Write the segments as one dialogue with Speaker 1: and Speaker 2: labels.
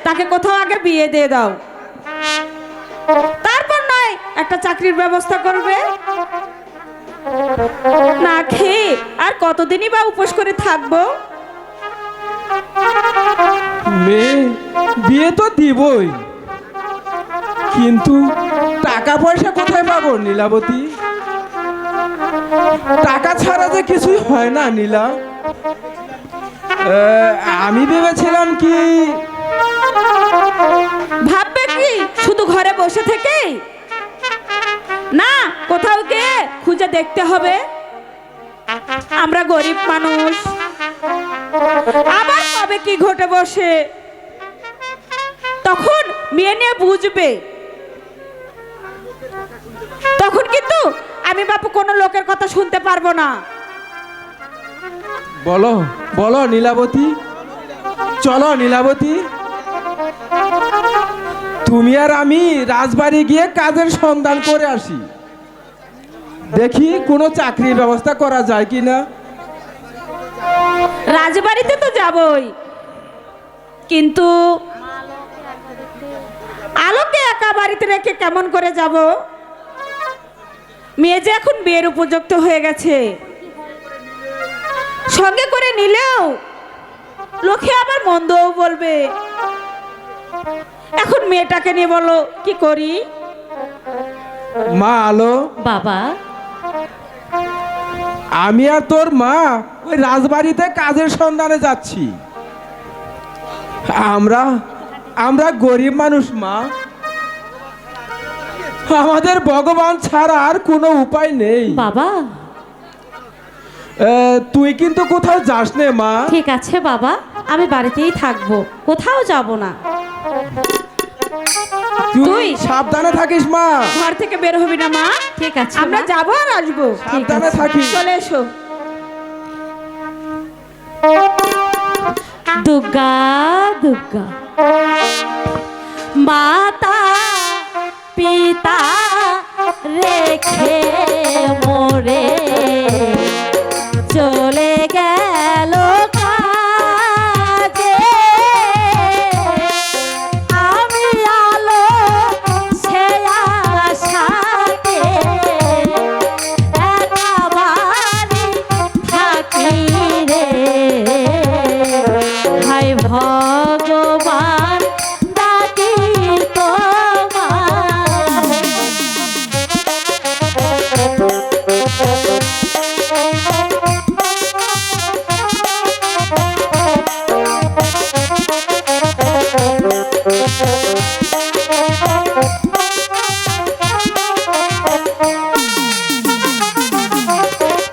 Speaker 1: তাকে কোথাও আগে বিয়ে দিয়ে দাও, তারপর নয় একটা চাকরির ব্যবস্থা করবে। না খেয়ে আর কতদিনই বা উপোস করে থাকবো।
Speaker 2: মেয়ে বিয়ে তো দিবই, কিন্তু টাকা পয়সা কোথায় পাবো নীলাবতী? টাকা ছাড়া যে কিছুই হয় না নীলা। আমি ভেবেছিলাম কি,
Speaker 1: ভাববে কি শুধু ঘরে বসে থেকে? না, কোথাও গিয়ে খুঁজে দেখতে হবে। আমরা গরিব মানুষ, আবার কবে কি ঘটে বসে, তখন মেয়ে নিয়ে বুঝবে। তখন কিন্তু আমি বাপু কোনো লোকের কথা শুনতে পারবো না।
Speaker 2: বলো বলো নীলাবতী, চলো নীলাবতী, তুমি আর আমি রাজবাড়ি গিয়ে কাজের সন্ধান করে আসি, দেখি কোনো চাকরির ব্যবস্থা করা যায় কিনা।
Speaker 1: রাজবাড়িতে তো যাবই, কিন্তু আলোকে একা বাড়িতে রেখে কেমন করে যাব? মেয়ে যে এখন বিয়ের উপযুক্ত হয়ে গেছে, সঙ্গে করে নিলেও লোকে আবার মন্দও বলবে। এখন মেয়েটাকে নিয়ে বলো কি করি?
Speaker 2: মা আলো,
Speaker 3: বাবা,
Speaker 2: আমি আর তোর মা ওই রাজবাড়িতে কাজের সন্ধানে যাচ্ছি। আমরা আমরা গরিব মানুষ মা, আমাদের ভগবান ছাড়া আর কোনো উপায় নেই।
Speaker 3: বাবা,
Speaker 2: তুই কিন্তু কোথাও যাস নে মা।
Speaker 3: ঠিক আছে বাবা, আমি বাড়িতেই থাকবো, কোথাও যাব না।
Speaker 2: তুই সাবধানে থাকিস মা।
Speaker 1: ঘর থেকে বের হবি না মা।
Speaker 3: ঠিক আছে
Speaker 1: আমরা
Speaker 3: মা।
Speaker 1: যাবো আর আসবো।
Speaker 2: সাবধানে থাকিস।
Speaker 1: চলে এসো।
Speaker 3: দুর্গা দুর্গা, মাতা পিতা রেখে মোরে চলে গেল কাজে। আমি আলো সে আশাতে একা বাড়ি থাকি রে। হায় ভগবান ডাকি তোমার।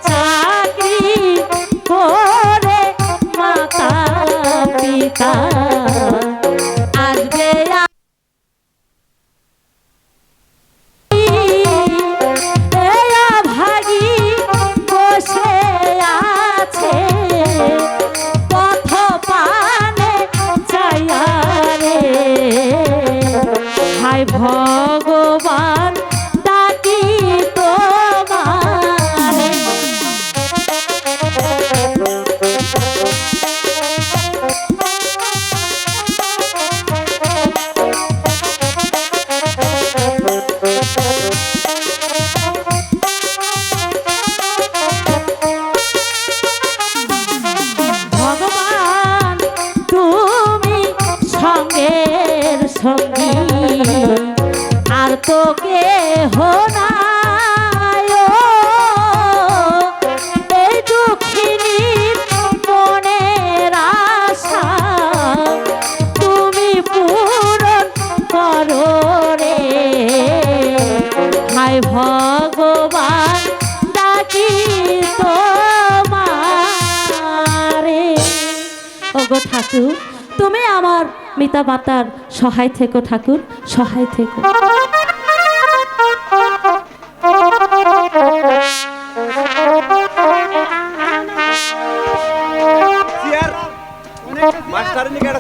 Speaker 3: চাকরি করে মাতা পিতা আসবে এয়া ভাগি বসে আছে পথ পানে চাইয়া রে। হায় ভগবান ডাকি তোমার। ভগবান তুমি সঙ্গের সঙ্গী, আর তো কেহ নাই। এই দুঃখিনীর মনের আশা তুমি পূরণ করো রে। হায় ভগবান ডাকি তোমারে। ওগো ঠাকুর, তুমি আমার মিতা মাতার সহায় থেকো ঠাকুর, সহায় থেকো।
Speaker 4: মাস্টার নিকে